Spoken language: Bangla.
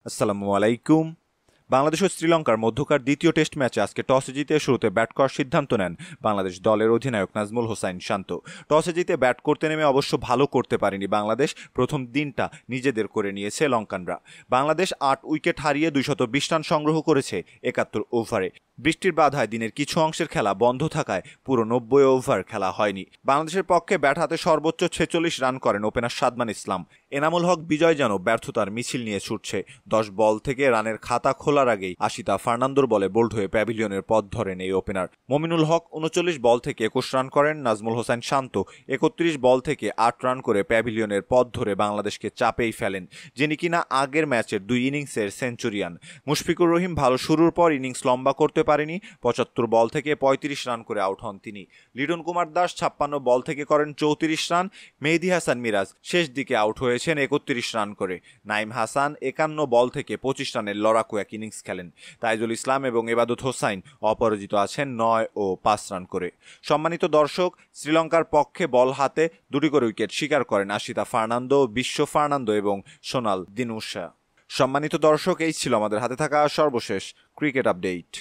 আসসালামু আলাইকুম। বাংলাদেশ ও শ্রীলঙ্কার মধ্যকার দ্বিতীয় টেস্ট ম্যাচে আজকে টসে জিতে শুরুতে ব্যাট করার সিদ্ধান্ত নেন বাংলাদেশ দলের অধিনায়ক নাজমুল হোসাইন শান্ত। টসে জিতে ব্যাট করতে নেমে অবশ্য ভালো করতে পারেনি বাংলাদেশ। প্রথম দিনটা নিজেদের করে নিয়েছে লঙ্কানরা। বাংলাদেশ ৮ উইকেট হারিয়ে ২২০ রান সংগ্রহ করেছে ৭১ ওভারে। বৃষ্টির বাধায় দিনের কিছু অংশের খেলা বন্ধ থাকায় পুরো ৯০ ওভার খেলা হয়নি। বাংলাদেশের পক্ষে ব্যাট হাতে সর্বোচ্চ ৪৬ রান করেন ওপেনার সাদমান ইসলাম। এনামুল হক বিজয় যেন ব্যর্থতার মিছিল নিয়ে ছুটছে। ১০ বল থেকে রানের খাতা খোলার আগেই আশিতা ফার্নান্দোর বলে বোল্ড হয়ে প্যাভিলিয়নের পথ ধরেন এই ওপেনার। মমিনুল হক ৩৯ বল থেকে ২১ রান করেন। নাজমুল হোসাইন শান্ত ৩১ বল থেকে ৮ রান করে প্যাভিলিয়নের পথ ধরে বাংলাদেশকে চাপেই ফেলেন, যিনি কিনা আগের ম্যাচের ২ ইনিংসের সেঞ্চুরিয়ান। মুশফিকুর রহিম ভালো শুরুর পর ইনিংস লম্বা করতে পারেনি। ৭৫ বল থেকে ৩৫ রান করে আউট হন তিনি। লিটন কুমার দাস ৫৬ বল থেকে করেন ৩৪ রান। মেহেদী হাসান মিরাজ শেষ দিকে আউট হয়েছেন ৩১ রান করে। নাইম হাসান ৫১ বল থেকে ২৫ রানের লড়াকু এক ইনিংস খেলেন। তাইজুল ইসলাম এবং এবাদত হোসাইন অপরাজিত আছেন ৯ ও ৫ রান করে। সম্মানিত দর্শক, শ্রীলঙ্কার পক্ষে বল হাতে ২টি করে উইকেট শিকার করেন আশিতা ফার্নান্দো, বিশ্ব ফার্নান্দো এবং সোনাল দিনুশা। সম্মানিত দর্শক, এই ছিল আমাদের হাতে থাকা সর্বশেষ ক্রিকেট আপডেট।